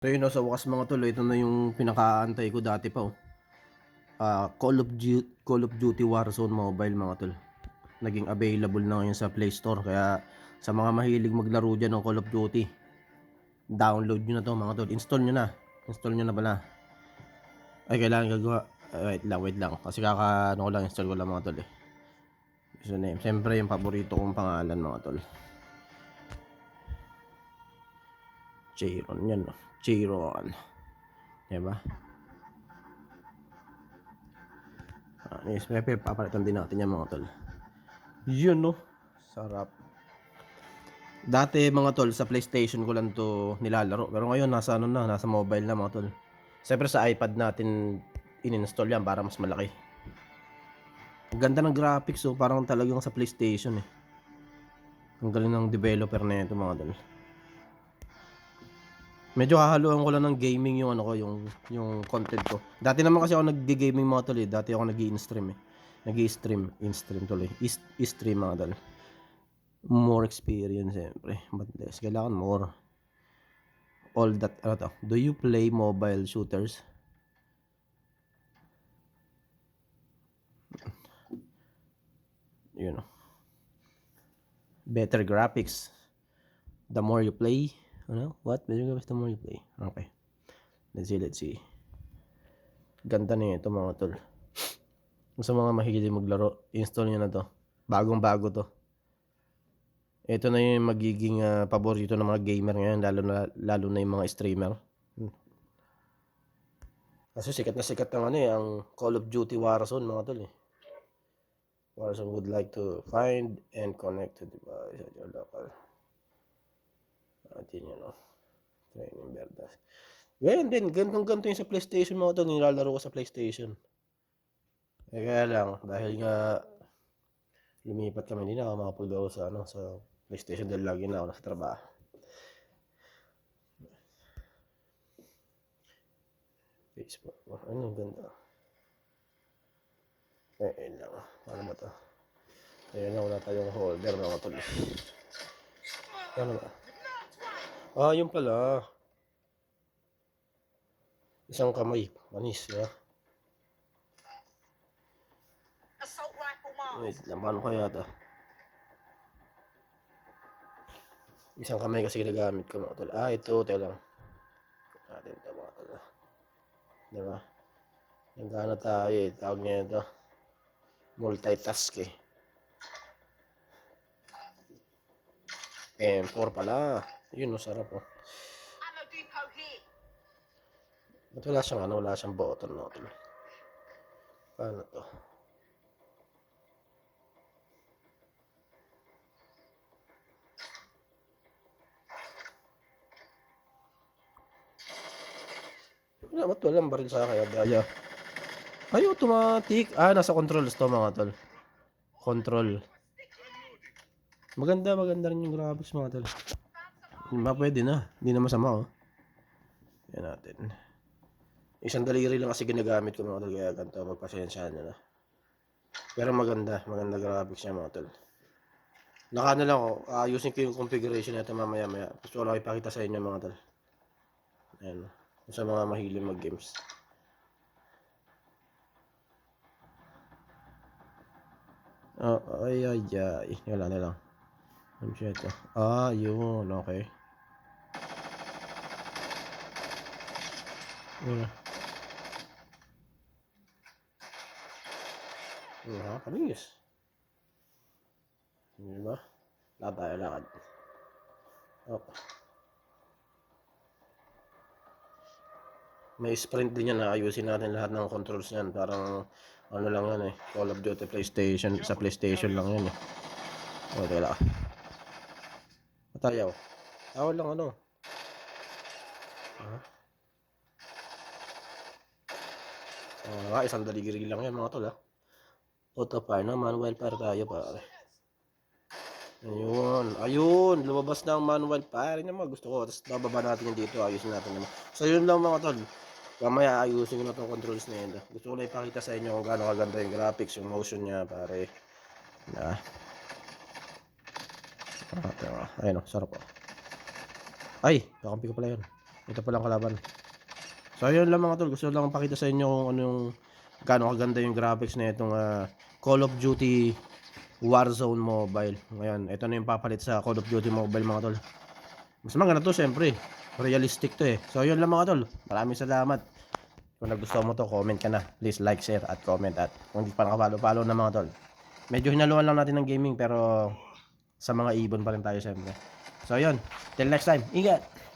So yun, no, sa wakas mga tol, ito na yung pinakaantay ko dati pa. Call of Duty Warzone Mobile mga tol. Naging available na ngayon sa Play Store. Kaya sa mga mahilig maglaro dyan ng Call of Duty, download nyo na to mga tol. Install nyo na. Install nyo na pala. Ay, kailangan gagawa. Wait lang. Kasi ano ko lang, install ko lang mga tol eh. Username. Siyempre yung paborito kong pangalan mga tol. Chiron yan, no? Chiron. Diba? Yes, papalitan din natin yan mga tol. Yun, no? Sarap. Dati mga tol, sa PlayStation ko lang to nilalaro. Pero ngayon, nasa mobile na mga tol. Siyempre sa iPad natin in-install yan para mas malaki. Ang ganda ng graphics, oh. Parang talagang sa PlayStation eh. Ang galing ng developer na ito mga tol. Medyo hahaluan ko lang ng gaming yung yung content ko. Dati naman kasi ako nag-gaming mga tol eh. Dati ako nag-i-stream eh. In-stream tol eh. I-stream mga tol. More experience siyempre. But less. Kailangan more. All that, ano to? Do you play mobile shooters? You know. Better graphics. The more you play. Ano? What? Better graphics the more you play. Okay. Let's see. Ganda na ito mga tol. Sa mga mahilig maglaro, install nyo na to. Bagong-bago to. Ito na yung magiging paborito ng mga gamer ngayon, lalo na yung mga streamer. Kasi sikat na sikat ng ang Call of Duty Warzone mga tol eh. Warzone would like to find and connect to device at your local. Atin yun, no? Training Verdas. Ganyan din, ganito yung sa PlayStation mga tol, nilalaro ko sa PlayStation. Kaya lang, dahil nga lumipat kami, hindi na ako makapaglaro sa PlayStation dahil lagi na ako nasa trabaho. Facebook. Ano ganda. Ayun lang. Paano ba ito? Ayun lang, wala tayong holder mga tol. Ano ba? Yun pala. Isang kamay. Manis, ya. Wait lang, paano kaya ito? Isang kamay kasi ginagamit ko mga tol. Ito lang. Natin ito mga tol. Diba? Nagana tayo eh. Tawag niya ito. Multitask eh. M4 pala. Yun, sarap oh. Ba't wala siyang button mga tol? Paano to? Ba't walang baril sa kaya daya? Ay, automatic. Nasa controls to mga tol. Control. Maganda rin yung graphics mga tol. Pwede na. Hindi na masama oh. Yan natin. Isang daliri lang kasi ginagamit ko mga tol. Kaya ganito, magpasensyahan nyo na. Pero maganda graphics niya mga tol. Naka na lang oh. Ayusin ko yung configuration nito mamaya. Gusto ko lang ipakita sa inyo mga tol. Ayan. Sa mga mahilig mag-games. Ay. Wala na lang. Ano siya ito? Yun. Okay. Nakakabilis. Diba? Lakad. May sprint din yan. Ayusin natin lahat ng controls yan. Parang ano lang yan eh. Call of Duty PlayStation. Sa PlayStation lang yan eh. Teka. Matayaw. Tawal lang ano. Isang daligiri lang yan mga tol ha. Auto fire na. Manual fire tayo pare. Ayun, lumabas na ang manual fire naman, gusto ko. Tapos bababa natin yung dito, ayusin natin naman. So yun lang mga tol. Mamaya ayusin ko na itong controls na yun. Gusto ko na ipakita sa inyo kung gaano kaganda yung graphics, yung motion niya pare. Ayun o, sarap o. Ay, kakampi ko pala yun. Ito palang kalaban. So ayun lang mga tol, gusto lang pakita sa inyo kung ano yung gaano kaganda yung graphics na itong Call of Duty Warzone Mobile. Ngayon, ito na yung papalit sa Call of Duty Mobile mga tol. Mas maganda to syempre. Realistic to eh. So yun lang mga tol. Maraming salamat. Kung nagustuhan mo to, comment ka na. Please like, share at comment. At kung hindi pa nakapalo-follow na mga tol. Medyo hinaluan lang natin ng gaming pero sa mga ibon pa rin tayo syempre. So yun. Till next time. Ingat!